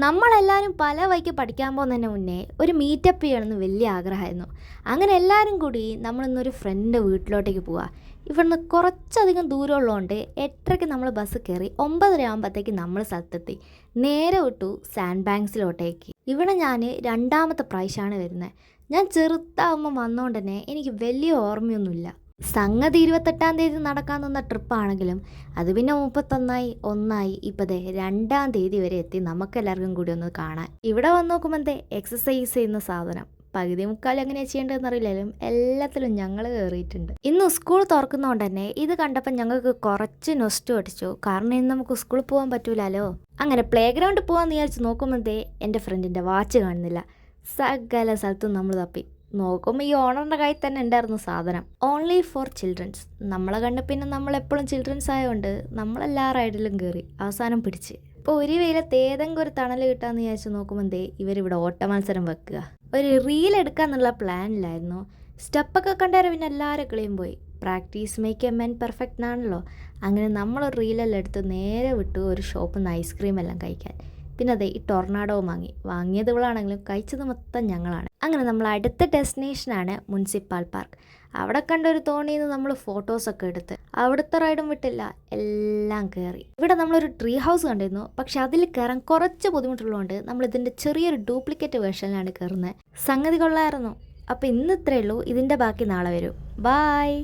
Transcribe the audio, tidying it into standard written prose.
നമ്മളെല്ലാവരും പല വഴിക്ക് പഠിക്കാൻ പോകുന്നതിന് മുന്നേ ഒരു മീറ്റപ്പ് ചെയ്യണമെന്ന് വലിയ ആഗ്രഹമായിരുന്നു. അങ്ങനെ എല്ലാവരും കൂടി നമ്മളിന്നൊരു ഫ്രണ്ട് വീട്ടിലോട്ടേക്ക് പോവാ. ഇവിടുന്ന് കുറച്ചധികം ദൂരമുള്ളതുകൊണ്ട് 8:30ക്ക് നമ്മൾ ബസ് കയറി 9:30 ആകുമ്പോഴത്തേക്ക് നമ്മൾ സ്ഥലത്തെത്തി. നേരെ വിട്ടു സാൻഡ് ബാങ്ക്സിലോട്ടേക്ക്. ഇവിടെ ഞാൻ രണ്ടാമത്തെ പ്രാവശ്യമാണ് വരുന്നത്. ഞാൻ ചെറുതാവുമ്പോൾ വന്നതുകൊണ്ട് തന്നെ എനിക്ക് വലിയ ഓർമ്മയൊന്നുമില്ല. സംഗതി 28-ാം തീയതി നടക്കാൻ നിന്ന ട്രിപ്പാണെങ്കിലും അത് പിന്നെ 31-ആയി 1-ആയി ഇപ്പോൾ ദേ 2-ാം തീയതി വരെ എത്തി. നമുക്കെല്ലാവർക്കും കൂടി ഒന്ന് കാണാൻ. ഇവിടെ വന്ന് നോക്കുമ്പോൾ എന്തേ എക്സസൈസ് ചെയ്യുന്ന സാധനം. പകുതി മുക്കാൽ എങ്ങനെയാണ് ചെയ്യേണ്ടതെന്ന് അറിയില്ലാലും എല്ലാത്തിലും ഞങ്ങൾ കയറിയിട്ടുണ്ട്. ഇന്ന് സ്കൂൾ തുറക്കുന്നതുകൊണ്ട് തന്നെ ഇത് കണ്ടപ്പോൾ ഞങ്ങൾക്ക് കുറച്ച് നൊസ്റ്റു അടിച്ചു. കാരണം ഇന്ന് നമുക്ക് സ്കൂളിൽ പോകാൻ പറ്റൂലല്ലോ. അങ്ങനെ പ്ലേ ഗ്രൗണ്ടിൽ പോകാമെന്ന് വിചാരിച്ച് നോക്കുമ്പോൾ ദേ എൻ്റെ ഫ്രണ്ടിൻ്റെ വാച്ച് കാണുന്നില്ല. സകല സ്ഥലത്തും നമ്മൾ തപ്പി നോക്കുമ്പോൾ ഈ ഓണറിൻ്റെ കയ്യിൽ തന്നെ ഉണ്ടായിരുന്നു സാധനം. Only four children's. നമ്മളെ കണ്ട് പിന്നെ നമ്മളെപ്പോഴും ചിൽഡ്രൻസ് ആയതുകൊണ്ട് നമ്മളെല്ലാ റൈഡിലും കയറി അവസാനം പിടിച്ച്. ഇപ്പോൾ ഒരു വെയിലത്ത് ഏതെങ്കിലും ഒരു തണൽ കിട്ടാമെന്ന് വിചാരിച്ച് നോക്കുമ്പോൾ ദേ ഇവരിവിടെ ഓട്ട മത്സരം വെക്കുക. ഒരു റീൽ എടുക്കാന്നുള്ള പ്ലാനിലായിരുന്നു. സ്റ്റെപ്പൊക്കെ കണ്ടേരെ പിന്നെ എല്ലാവരും കളിയും പോയി. Practice make A men perfect എന്നാണല്ലോ. അങ്ങനെ നമ്മളൊരു റീലെല്ലാം എടുത്ത് നേരെ വിട്ടു ഒരു ഷോപ്പിൽ നിന്ന് ഐസ്ക്രീം എല്ലാം കഴിക്കാൻ. പിന്നെ അതെ ഈ ടൊർണാഡോ വാങ്ങിയത് ഇവളാണെങ്കിലും കഴിച്ചത് മൊത്തം ഞങ്ങളാണ്. അങ്ങനെ നമ്മൾ അടുത്ത ഡെസ്റ്റിനേഷനാണ് മുനിസിപ്പൽ പാർക്ക്. അവിടെ കണ്ട ഒരു തോണിയിൽ നിന്ന് നമ്മൾ ഫോട്ടോസൊക്കെ എടുത്ത് അവിടുത്തെ റൈഡും വിട്ടില്ല, എല്ലാം കയറി. ഇവിടെ നമ്മളൊരു ട്രീ ഹൗസ് കണ്ടിരുന്നു. പക്ഷെ അതിൽ കയറാൻ കുറച്ച് ബുദ്ധിമുട്ടുള്ളതുകൊണ്ട് നമ്മൾ ഇതിൻ്റെ ചെറിയൊരു ഡ്യൂപ്ലിക്കേറ്റ് വേർഷനിലാണ് കയറുന്നത്. സംഗതി കൊള്ളായിരുന്നു. അപ്പോൾ ഇന്ന് ഇത്രയേ ഉള്ളൂ. ഇതിൻ്റെ ബാക്കി നാളെ വരും. ബായ്.